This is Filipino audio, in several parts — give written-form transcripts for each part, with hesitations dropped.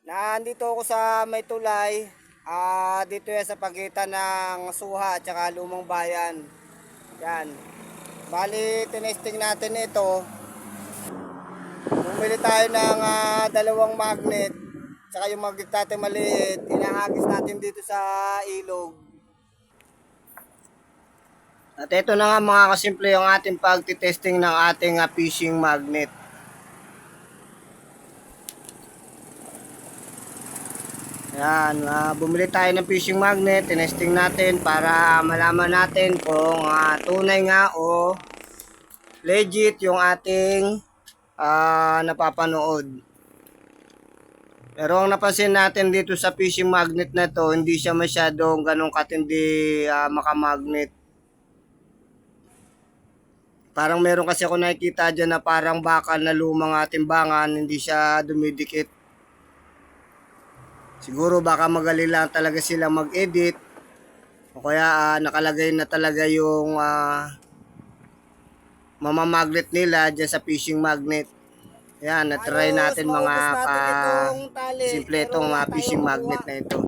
Nandito ako sa may tulay. Dito yan sa pagitan ng Suha at saka Lumang Bayan. Yan. Bali, tinesting natin ito. Bumili tayo ng dalawang magnet. Tsaka yung magnet natin maliit. Inahagis natin dito sa ilog. At ito na nga mga kasimple yung ating pagtitesting ng ating fishing magnet. Yan, bumili tayo ng fishing magnet, tinesting natin para malaman natin kung tunay nga o legit yung ating napapanood. Pero ang napansin natin dito sa fishing magnet na to, hindi siya masyadong ganong katindi makamagnet. Parang meron kasi ako nakikita dyan na parang bakal na lumang timbangan, hindi siya dumidikit. Siguro baka magaling lang talaga sila mag-edit o kaya nakalagay na talaga yung mamamagnet nila dyan sa fishing magnet. Yan, na-try natin mga simple itong fishing magnet na ito.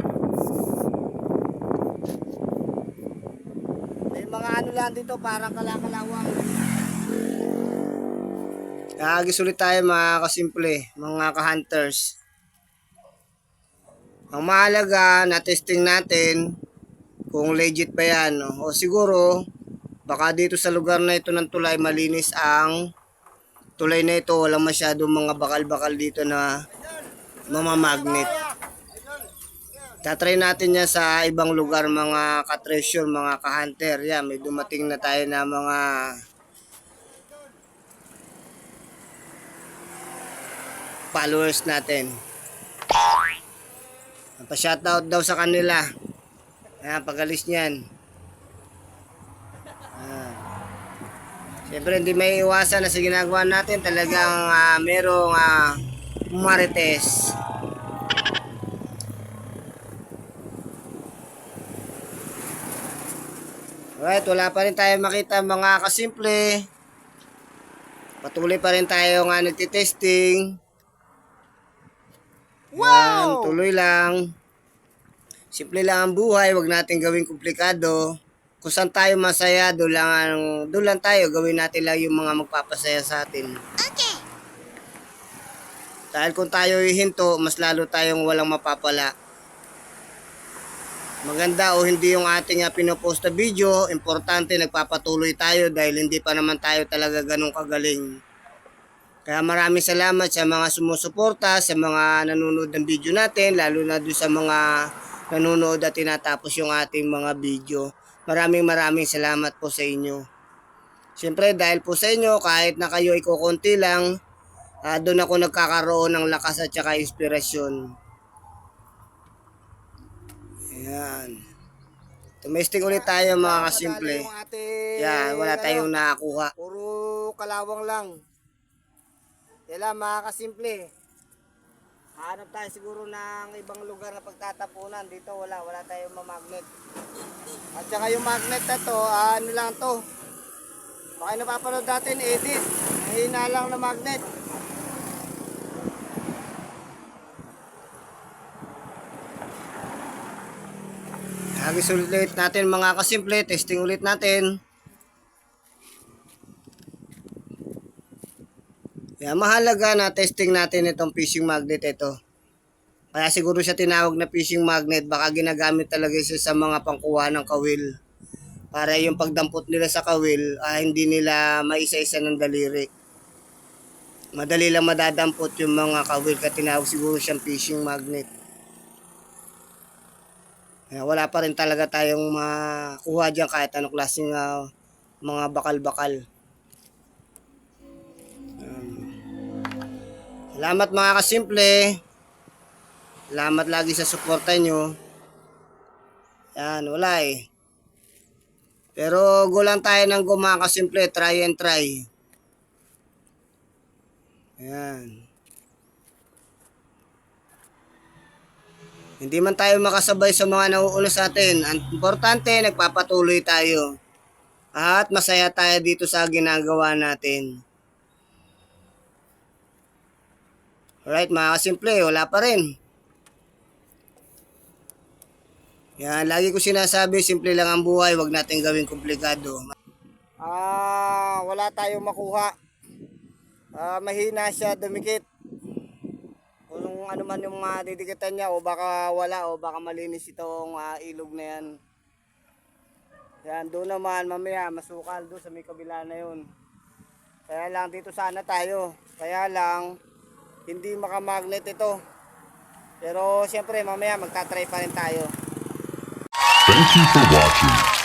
May mga ano lang dito, parang kalakalawang. Agis ulit tayo mga kasimple, mga ka-hunters. Ang mahalaga na testing natin kung legit ba yan. O siguro, baka dito sa lugar na ito ng tulay malinis ang tulay na ito. Walang masyadong mga bakal-bakal dito na mamamagnet. Tatry natin yan sa ibang lugar mga ka-treasure, mga ka-hunter. Yan, may dumating na tayo na mga followers natin. Pa-shoutout daw sa kanila. Ayan, pag-alis niyan. Siyempre hindi may iwasan na sa ginagawa natin. Talagang merong marites. Alright, wala pa rin tayo makita mga kasimple. Patuloy pa rin tayo nagtitesting. Wow! Yan, tuloy lang. Simple lang ang buhay, wag natin gawing komplikado. Kung saan tayo masaya, doon lang tayo. Gawin natin lang yung mga magpapasaya sa atin. Okay. Dahil kung tayo hihinto, mas lalo tayong walang mapapala. Maganda o hindi yung ating pinopost na video, importante nagpapatuloy tayo dahil hindi pa naman tayo talaga ganun kagaling. Kaya maraming salamat sa mga sumusuporta, sa mga nanonood ng video natin, lalo na doon sa mga nanonood at tinatapos yung ating mga video. Maraming salamat po sa inyo. Siyempre dahil po sa inyo, kahit na kayo ay kukunti lang, doon ako nagkakaroon ng lakas at saka inspirasyon. Ayan. Tumesting ulit tayo mga kasimple. Yan, wala tayong nakakuha. Puro kalawang lang. Yan lang mga kasimple. Hanap tayo siguro ng ibang lugar na pagtatapunan. Dito wala tayong mamagnet. At saka yung magnet na to, ano lang to. Baka napapanood natin, edit. Mahina lang na magnet. Agis ulit natin mga kasimple, testing ulit natin. Kaya mahalaga na testing natin itong fishing magnet ito. Kaya siguro siya tinawag na fishing magnet, baka ginagamit talaga siya sa mga pangkuha ng kawil. Para yung pagdampot nila sa kawil, hindi nila maisa-isa ng daliri. Madali lang madadampot yung mga kawil, kaya tinawag siguro siyang fishing magnet. Kaya wala pa rin talaga tayong makuha dyan kahit anong klaseng mga bakal-bakal. Salamat mga kasimple. Salamat lagi sa suporta nyo. Yan, wala eh. Pero go lang tayo ng go mga kasimple. Try and try. Yan. Hindi man tayo makasabay sa mga nauuna sa atin. Ang importante, nagpapatuloy tayo. At masaya tayo dito sa ginagawa natin. Alright mga kasimple, wala pa rin. Yan, lagi ko sinasabi, simple lang ang buhay, wag natin gawing komplikado. Wala tayong makuha. Mahina siya dumikit. Kung ano man yung didikitan niya, o baka wala, o baka malinis itong ilog na yan. Yan, doon naman mamaya masukal doon sa may kabila na yun. Kaya lang dito sana tayo. Kaya lang hindi makamagnet ito. Pero siyempre mamaya magtatry pa rin tayo. Thank you for watching.